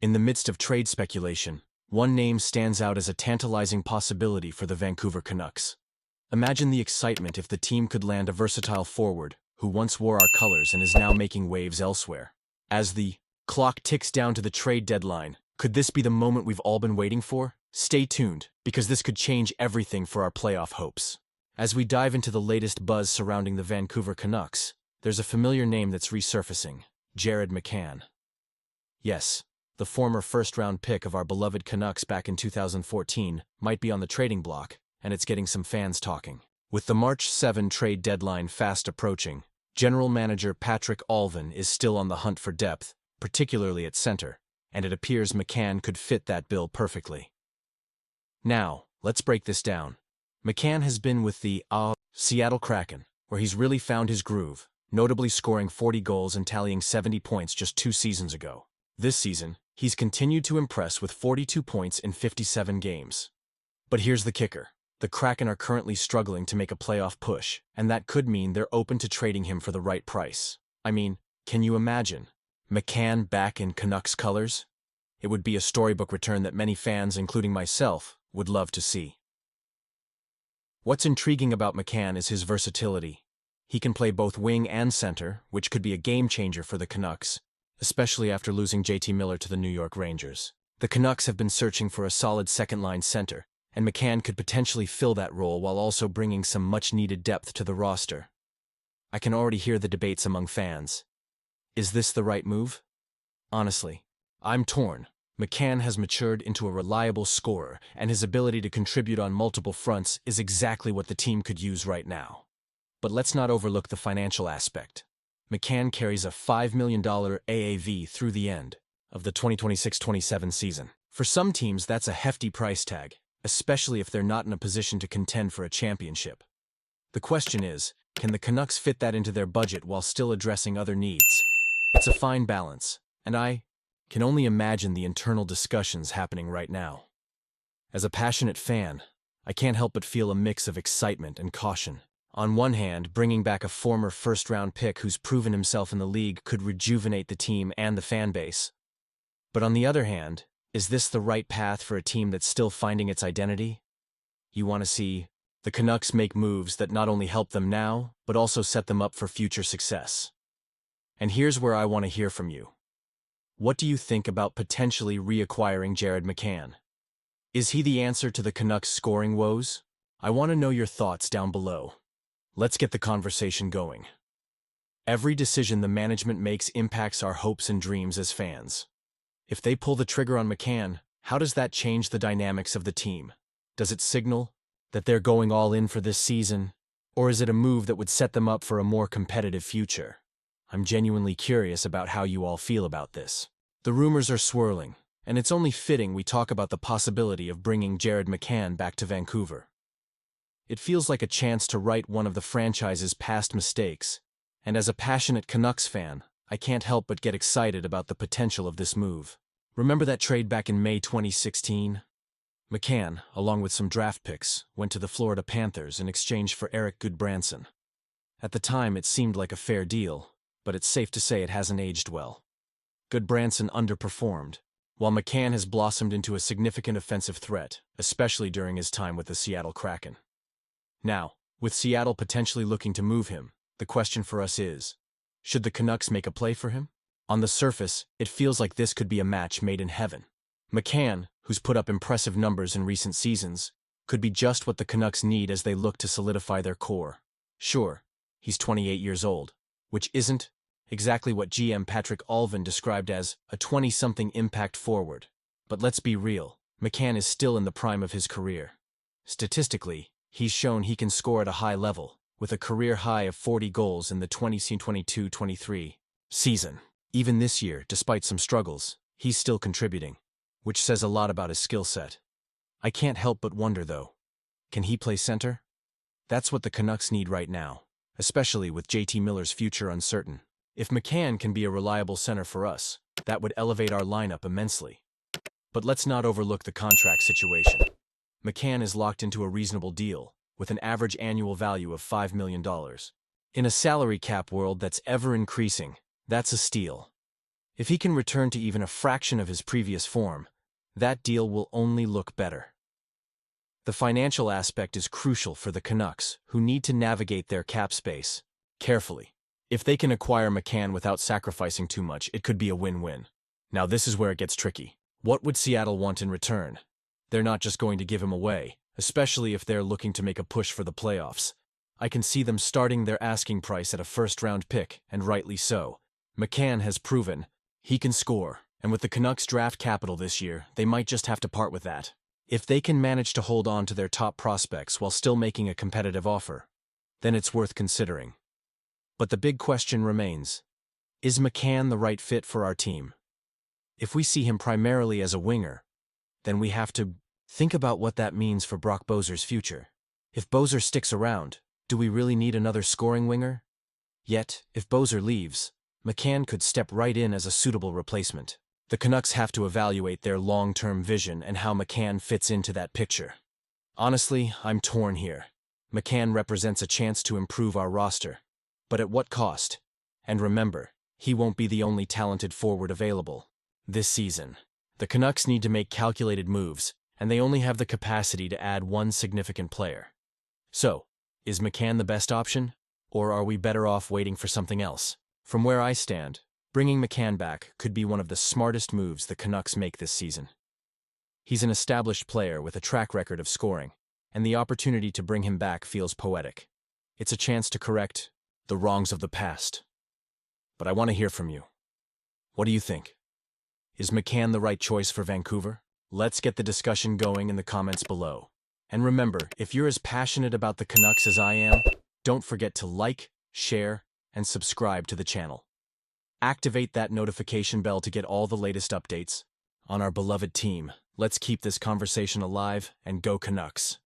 In the midst of trade speculation, one name stands out as a tantalizing possibility for the Vancouver Canucks. Imagine the excitement if the team could land a versatile forward who once wore our colors and is now making waves elsewhere. As the clock ticks down to the trade deadline, could this be the moment we've all been waiting for? Stay tuned, because this could change everything for our playoff hopes. As we dive into the latest buzz surrounding the Vancouver Canucks, there's a familiar name that's resurfacing: Jared McCann. Yes, the former first-round pick of our beloved Canucks back in 2014 might be on the trading block, and it's getting some fans talking. With the March 7 trade deadline fast approaching, General Manager Patrick Allvin is still on the hunt for depth, particularly at center, and it appears McCann could fit that bill perfectly. Now, let's break this down. McCann has been with the Seattle Kraken, where he's really found his groove, notably scoring 40 goals and tallying 70 points just 2 seasons ago. This season, he's continued to impress with 42 points in 57 games. But here's the kicker. The Kraken are currently struggling to make a playoff push, and that could mean they're open to trading him for the right price. I mean, can you imagine McCann back in Canucks colors? It would be a storybook return that many fans, including myself, would love to see. What's intriguing about McCann is his versatility. He can play both wing and center, which could be a game-changer for the Canucks, especially after losing JT Miller to the New York Rangers. The Canucks have been searching for a solid second-line center, and McCann could potentially fill that role while also bringing some much-needed depth to the roster. I can already hear the debates among fans. Is this the right move? Honestly, I'm torn. McCann has matured into a reliable scorer, and his ability to contribute on multiple fronts is exactly what the team could use right now. But let's not overlook the financial aspect. McCann carries a $5 million AAV through the end of the 2026-27 season. For some teams, that's a hefty price tag, especially if they're not in a position to contend for a championship. The question is, can the Canucks fit that into their budget while still addressing other needs? It's a fine balance, and I can only imagine the internal discussions happening right now. As a passionate fan, I can't help but feel a mix of excitement and caution. On one hand, bringing back a former first-round pick who's proven himself in the league could rejuvenate the team and the fan base. But on the other hand, is this the right path for a team that's still finding its identity? You want to see the Canucks make moves that not only help them now, but also set them up for future success. And here's where I want to hear from you. What do you think about potentially reacquiring Jared McCann? Is he the answer to the Canucks' scoring woes? I want to know your thoughts down below. Let's get the conversation going. Every decision the management makes impacts our hopes and dreams as fans. If they pull the trigger on McCann, how does that change the dynamics of the team? Does it signal that they're going all in for this season, or is it a move that would set them up for a more competitive future? I'm genuinely curious about how you all feel about this. The rumors are swirling, and it's only fitting we talk about the possibility of bringing Jared McCann back to Vancouver. It feels like a chance to right one of the franchise's past mistakes, and as a passionate Canucks fan, I can't help but get excited about the potential of this move. Remember that trade back in May 2016? McCann, along with some draft picks, went to the Florida Panthers in exchange for Erik Goodbranson. At the time, it seemed like a fair deal, but it's safe to say it hasn't aged well. Goodbranson underperformed, while McCann has blossomed into a significant offensive threat, especially during his time with the Seattle Kraken. Now, with Seattle potentially looking to move him, the question for us is, should the Canucks make a play for him? On the surface, it feels like this could be a match made in heaven. McCann, who's put up impressive numbers in recent seasons, could be just what the Canucks need as they look to solidify their core. Sure, he's 28 years old, which isn't exactly what GM Patrick Allvin described as a 20-something impact forward. But let's be real, McCann is still in the prime of his career. Statistically, he's shown he can score at a high level, with a career high of 40 goals in the 2022-23 season. Even this year, despite some struggles, he's still contributing, which says a lot about his skill set. I can't help but wonder, though, can he play center? That's what the Canucks need right now, especially with JT Miller's future uncertain. If McCann can be a reliable center for us, that would elevate our lineup immensely. But let's not overlook the contract situation. McCann is locked into a reasonable deal, with an average annual value of $5 million. In a salary cap world that's ever increasing, that's a steal. If he can return to even a fraction of his previous form, that deal will only look better. The financial aspect is crucial for the Canucks, who need to navigate their cap space carefully. If they can acquire McCann without sacrificing too much, it could be a win-win. Now this is where it gets tricky. What would Seattle want in return? They're not just going to give him away, especially if they're looking to make a push for the playoffs. I can see them starting their asking price at a first-round pick, and rightly so. McCann has proven he can score, and with the Canucks draft capital this year, they might just have to part with that. If they can manage to hold on to their top prospects while still making a competitive offer, then it's worth considering. But the big question remains, is McCann the right fit for our team? If we see him primarily as a winger, then we have to think about what that means for Brock Boeser's future. If Boeser sticks around, do we really need another scoring winger? Yet, if Boeser leaves, McCann could step right in as a suitable replacement. The Canucks have to evaluate their long-term vision and how McCann fits into that picture. Honestly, I'm torn here. McCann represents a chance to improve our roster. But at what cost? And remember, he won't be the only talented forward available this season. The Canucks need to make calculated moves, and they only have the capacity to add one significant player. So, is McCann the best option? Or are we better off waiting for something else? From where I stand, bringing McCann back could be one of the smartest moves the Canucks make this season. He's an established player with a track record of scoring, and the opportunity to bring him back feels poetic. It's a chance to correct the wrongs of the past. But I want to hear from you. What do you think? Is McCann the right choice for Vancouver? Let's get the discussion going in the comments below. And remember, if you're as passionate about the Canucks as I am, don't forget to like, share, and subscribe to the channel. Activate that notification bell to get all the latest updates on our beloved team. Let's keep this conversation alive and go Canucks.